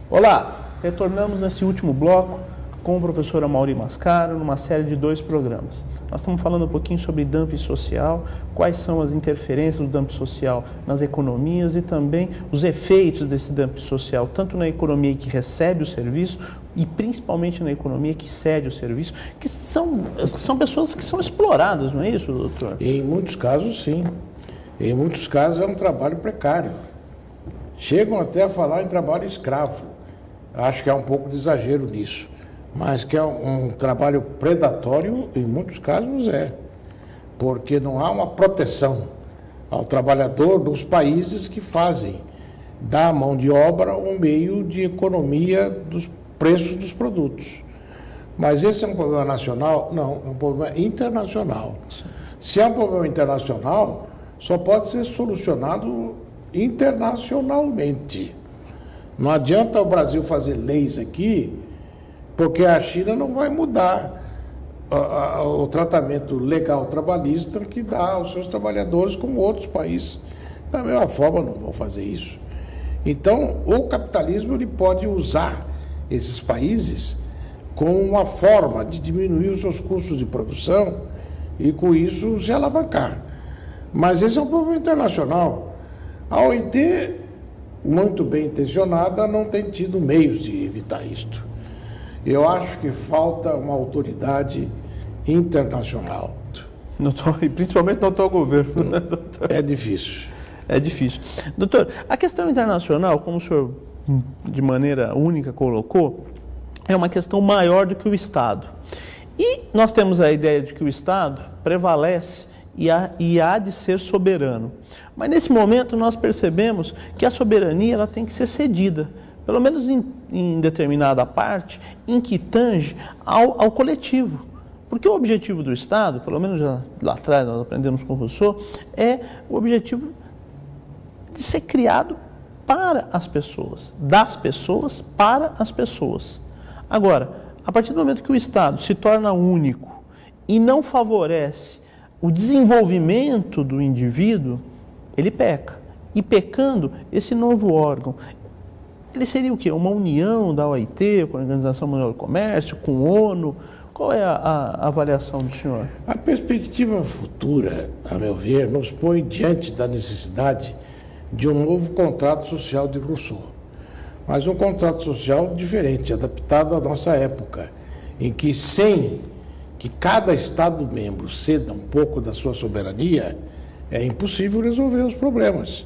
Olá, retornamos nesse último bloco com o professor Amaury Mascaro numa série de 2 programas. Nós estamos falando um pouquinho sobre dumping social, quais são as interferências do dumping social nas economias e também os efeitos desse dumping social, tanto na economia que recebe o serviço e principalmente na economia que cede o serviço, que são pessoas que são exploradas, não é isso, doutor? Em muitos casos, sim. Em muitos casos é um trabalho precário. Chegam até a falar em trabalho escravo. Acho que há um pouco de exagero nisso. Mas que é um trabalho predatório, em muitos casos é. Porque não há uma proteção ao trabalhador dos países que fazem da mão de obra um meio de economia dos preços dos produtos. Mas esse é um problema nacional? Não, é um problema internacional. Se é um problema internacional, só pode ser solucionado internacionalmente. Não adianta o Brasil fazer leis aqui, porque a China não vai mudar o tratamento legal trabalhista que dá aos seus trabalhadores, como outros países, da mesma forma, não vão fazer isso. Então, o capitalismo ele pode usar esses países como uma forma de diminuir os seus custos de produção e, com isso, se alavancar. Mas esse é um problema internacional. A OIT, muito bem intencionada, não tem tido meios de evitar isto. Eu acho que falta uma autoridade internacional. E principalmente no atual governo. É difícil. É difícil. Doutor, a questão internacional, como o senhor de maneira única colocou, é uma questão maior do que o Estado. E nós temos a ideia de que o Estado prevalece e há de ser soberano. Mas nesse momento nós percebemos que a soberania ela tem que ser cedida, pelo menos em determinada parte, em que tange ao coletivo. Porque o objetivo do Estado, pelo menos lá atrás nós aprendemos com o Rousseau, é o objetivo de ser criado para as pessoas, das pessoas para as pessoas. Agora, a partir do momento que o Estado se torna único e não favorece o desenvolvimento do indivíduo, ele peca. E pecando, esse novo órgão, ele seria o quê? Uma união da OIT com a Organização Mundial do Comércio, com a ONU? Qual é a avaliação do senhor? A perspectiva futura, a meu ver, nos põe diante da necessidade de um novo contrato social de Rousseau. Mas um contrato social diferente, adaptado à nossa época, em que sem que cada Estado-membro ceda um pouco da sua soberania, é impossível resolver os problemas.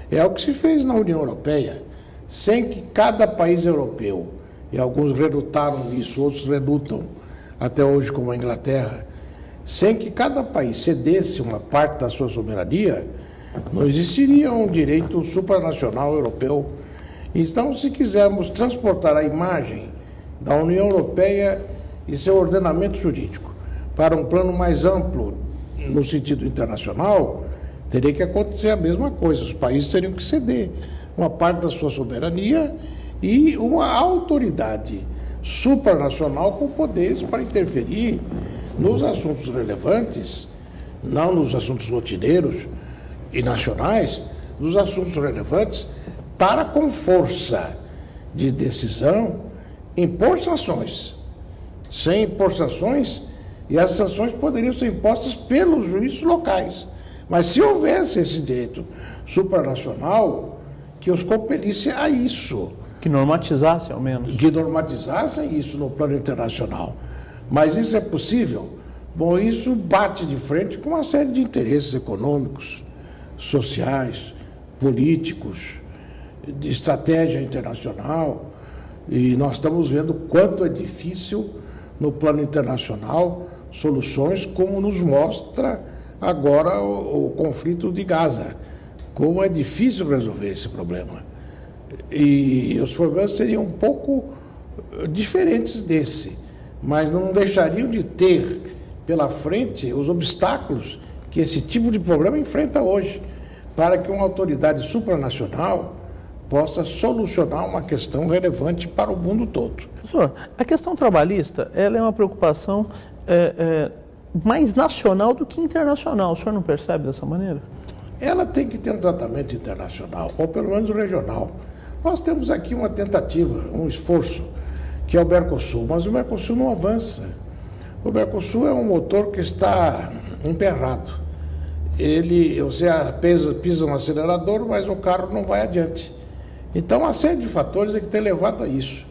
É o que se fez na União Europeia, sem que cada país europeu, e alguns relutaram nisso, outros relutam até hoje, como a Inglaterra, sem que cada país cedesse uma parte da sua soberania, não existiria um direito supranacional europeu. Então, se quisermos transportar a imagem da União Europeia e seu ordenamento jurídico para um plano mais amplo no sentido internacional, teria que acontecer a mesma coisa. Os países teriam que ceder uma parte da sua soberania e uma autoridade supranacional com poderes para interferir nos assuntos relevantes, não nos assuntos rotineiros e nacionais, nos assuntos relevantes, para, com força de decisão, impor sanções. Sem impor sanções, e as sanções poderiam ser impostas pelos juízes locais. Mas se houvesse esse direito supranacional, que os compelisse a isso. Que normatizasse, ao menos. Que normatizassem isso no plano internacional. Mas isso é possível? Bom, isso bate de frente com uma série de interesses econômicos, sociais, políticos, de estratégia internacional. E nós estamos vendo quanto é difícil, no plano internacional, soluções como nos mostra agora o conflito de Gaza. Como é difícil resolver esse problema. E os problemas seriam um pouco diferentes desse, mas não deixariam de ter pela frente os obstáculos que esse tipo de problema enfrenta hoje, para que uma autoridade supranacional possa solucionar uma questão relevante para o mundo todo. Professor, a questão trabalhista ela é uma preocupação mais nacional do que internacional. O senhor não percebe dessa maneira? Ela tem que ter um tratamento internacional, ou pelo menos regional. Nós temos aqui uma tentativa, um esforço, que é o Mercosul, mas o Mercosul não avança. O Mercosul é um motor que está emperrado. Você pisa no acelerador, mas o carro não vai adiante. Então, uma série de fatores é que tem levado a isso.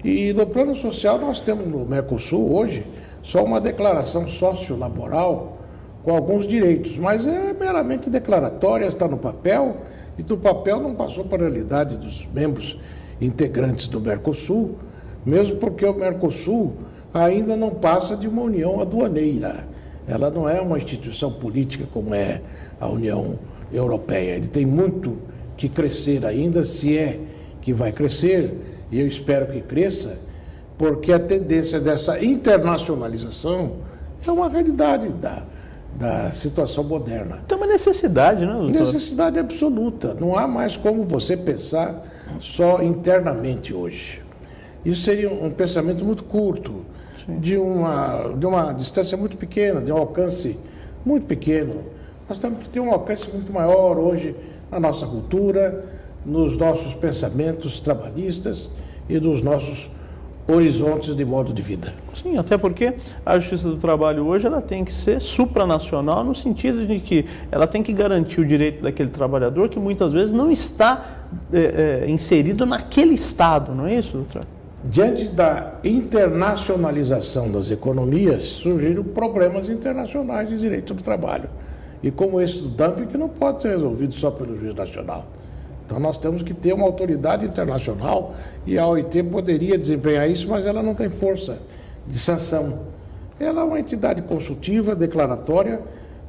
E no plano social, nós temos no Mercosul hoje só uma declaração sociolaboral com alguns direitos, mas é meramente declaratória, está no papel, e do papel não passou para a realidade dos membros integrantes do Mercosul, mesmo porque o Mercosul ainda não passa de uma união aduaneira. Ela não é uma instituição política como é a União Europeia. Ele tem muito que crescer ainda, se é que vai crescer, e eu espero que cresça, porque a tendência dessa internacionalização é uma realidade da situação moderna. Então é uma necessidade, né, doutor? Necessidade absoluta. Não há mais como você pensar só internamente hoje. Isso seria um pensamento muito curto, de uma distância muito pequena, de um alcance muito pequeno. Nós temos que ter um alcance muito maior hoje na nossa cultura, nos nossos pensamentos trabalhistas e nos nossos horizontes de modo de vida. Sim, até porque a Justiça do Trabalho hoje ela tem que ser supranacional no sentido de que ela tem que garantir o direito daquele trabalhador que muitas vezes não está inserido naquele Estado, não é isso, doutor? Diante da internacionalização das economias, surgiram problemas internacionais de direito do trabalho. E como esse do dumping, que não pode ser resolvido só pelo juiz nacional. Então nós temos que ter uma autoridade internacional e a OIT poderia desempenhar isso, mas ela não tem força de sanção. Ela é uma entidade consultiva, declaratória,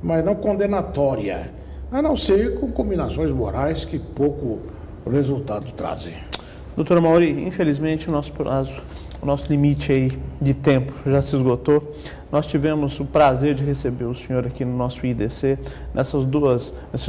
mas não condenatória, a não ser com combinações morais que pouco resultado trazem. Doutor Amaury, infelizmente o nosso prazo, o nosso limite aí de tempo já se esgotou. Nós tivemos o prazer de receber o senhor aqui no nosso IDC, nesses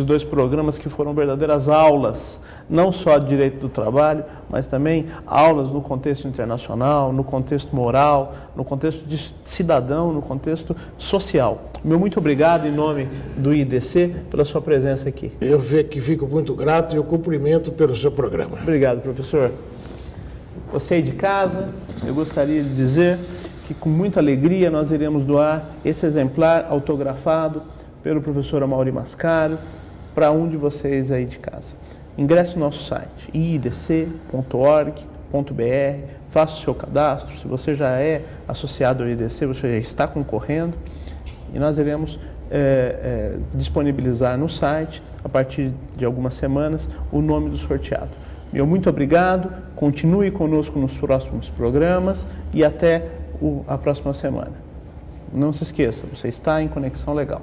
dois programas que foram verdadeiras aulas, não só de direito do trabalho, mas também aulas no contexto internacional, no contexto moral, no contexto de cidadão, no contexto social. Meu muito obrigado em nome do IDC pela sua presença aqui. Eu que fico muito grato e eu cumprimento pelo seu programa. Obrigado, professor. Você aí de casa, eu gostaria de dizer que com muita alegria nós iremos doar esse exemplar autografado pelo professor Amaury Mascaro para um de vocês aí de casa. Ingresse no nosso site, idc.org.br, faça o seu cadastro. Se você já é associado ao IDC, você já está concorrendo e nós iremos disponibilizar no site, a partir de algumas semanas, o nome do sorteado. Meu muito obrigado, continue conosco nos próximos programas e até a próxima semana. Não se esqueça, você está em Conexão Legal.